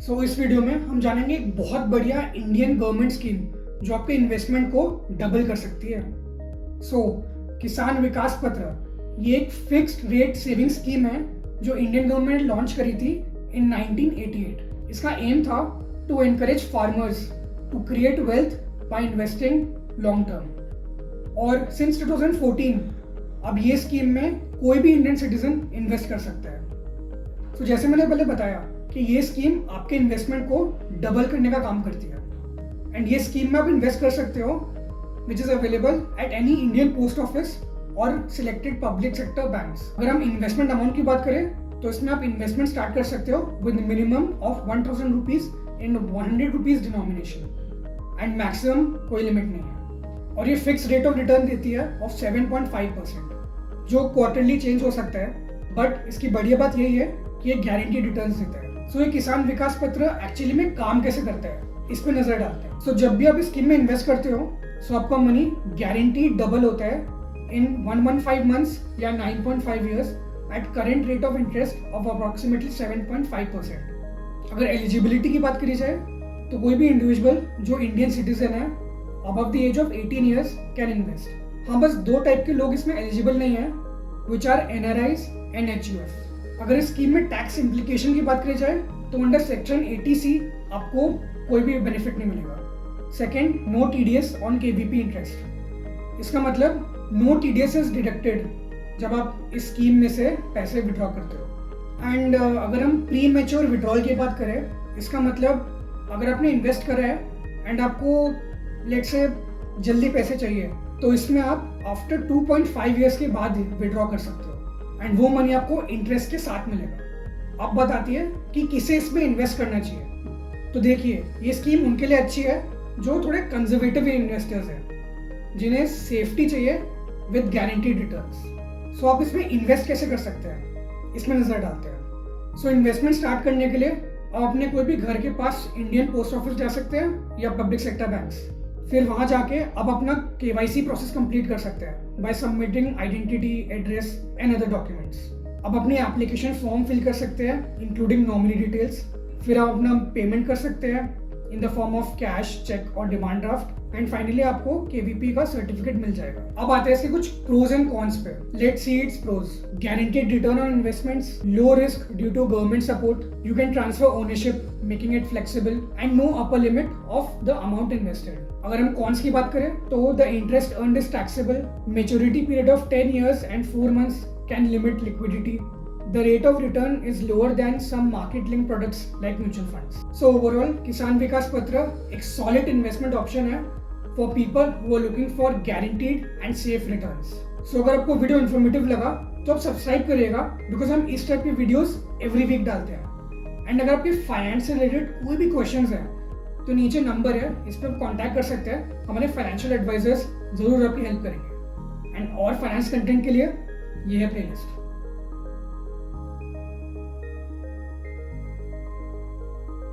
इस वीडियो में हम जानेंगे एक बहुत बढ़िया इंडियन गवर्नमेंट स्कीम जो आपके इन्वेस्टमेंट को डबल कर सकती है। किसान विकास पत्र ये एक फिक्स्ड रेट सेविंग स्कीम है जो इंडियन गवर्नमेंट ने लॉन्च करी थी इन 1988। इसका एम था to encourage farmers to create wealth by investing long term. और सिंस 2014 अब ये स्कीम में कोई भी इंडियन सिटीजन इन्वेस्ट कर सकता है। जैसे मैंने पहले बताया कि ये स्कीम आपके इन्वेस्टमेंट को डबल करने का काम करती है एंड ये स्कीम में आप इन्वेस्ट कर सकते हो which is available at any Indian post office और सिलेक्टेड पब्लिक सेक्टर बैंक्स। अगर हम इन्वेस्टमेंट अमाउंट की बात करें तो इसमें आप इन्वेस्टमेंट स्टार्ट कर सकते हो with minimum of 1000 rupees in 100 rupees denomination and maximum कोई लिमिट नहीं है। और ये फिक्स रेट ऑफ रिटर्न देती है ऑफ 7.5% जो क्वार्टरली चेंज हो सकता है, बट इसकी बढ़िया बात यही है कि ये गारंटीड रिटर्न्स देता है। ये किसान विकास पत्र एक्चुअली में काम कैसे करता है इस पे नजर डालते हैं। जब भी आप इस स्कीम में इन्वेस्ट करते हो आपका मनी गारंटीड डबल होता है इन 115 मंथ्स या 9.5 years at current rate of interest of approximately 7.5%। अगर एलिजिबिलिटी की बात करी जाए तो कोई भी इंडिविजुअल जो इंडियन सिटीजन है above the age of 18 years can invest. हाँ, बस दो टाइप के लोग इसमें एलिजिबल नहीं है which are NRIs and HUF। अगर इस स्कीम में टैक्स इम्प्लीकेशन की बात करी जाए तो अंडर सेक्शन 80C आपको कोई भी बेनिफिट नहीं मिलेगा। Second, no TDS on KVP interest. इसका मतलब नो TDS इज डिडक्टेड जब आप इस स्कीम में से पैसे विड्रॉ करते हो। एंड अगर हम प्री मैच्योर विड्रॉल की बात करें, इसका मतलब अगर आपने इन्वेस्ट करा है एंड आपको लेट्स से जल्दी पैसे चाहिए तो इसमें आप आफ्टर 2.5 इयर्स के बाद विड्रॉ कर सकते हो एंड वो मनी आपको इंटरेस्ट के साथ मिलेगा। अब बात आती है कि किसे इसमें इन्वेस्ट करना चाहिए। तो देखिए, ये स्कीम उनके लिए अच्छी है जो थोड़े कंजर्वेटिव इन्वेस्टर्स हैं जिन्हें सेफ्टी चाहिए विद गारंटीड रिटर्न्स। आप इसमें इन्वेस्ट कैसे कर सकते हैं इसमें नजर डालते हैं। इन्वेस्टमेंट स्टार्ट करने के लिए आप अपने कोई भी घर के पास इंडियन पोस्ट ऑफिस जा सकते हैं या पब्लिक सेक्टर बैंक्स। फिर वहां जाके आप अपना KYC प्रोसेस कंप्लीट कर सकते हैं by submitting identity, address and other documents. आप अपनी एप्लीकेशन फॉर्म फिल कर सकते हैं इंक्लूडिंग नॉमिनी डिटेल्स। फिर आप अपना पेमेंट कर सकते हैं in the form of cash, cheque और डिमांड ड्राफ्ट एंड फाइनली आपको KVP का सर्टिफिकेट मिल जाएगा। अब आते हैं इसके कुछ प्रोज एंड कॉन्स पे। Let's see its pros. Guaranteed return on investments, low risk due to government support, you can transfer ownership making it flexible and no upper limit of the amount invested. अगर हम cons की बात करें तो the interest earned is taxable, maturity period of 10 years and 4 months can limit liquidity. The rate of return is lower than some market-linked products like mutual funds. Overall, किसान विकास पत्र एक solid investment option है for people who are looking for guaranteed and safe returns. अगर आपको video informative लगा तो आप subscribe करिएगा बिकॉज हम इस टाइप के वीडियोस एवरी वीक डालते हैं। एंड अगर आपके फाइनेंस से रिलेटेड कोई भी क्वेश्चंस हैं तो नीचे नंबर है, इस पर कॉन्टैक्ट कर सकते हैं। हमारे फाइनेंशियल एडवाइजर्स जरूर आपकी हेल्प करेंगे। एंड और फाइनेंस कंटेंट के लिए ये है प्लेलिस्ट।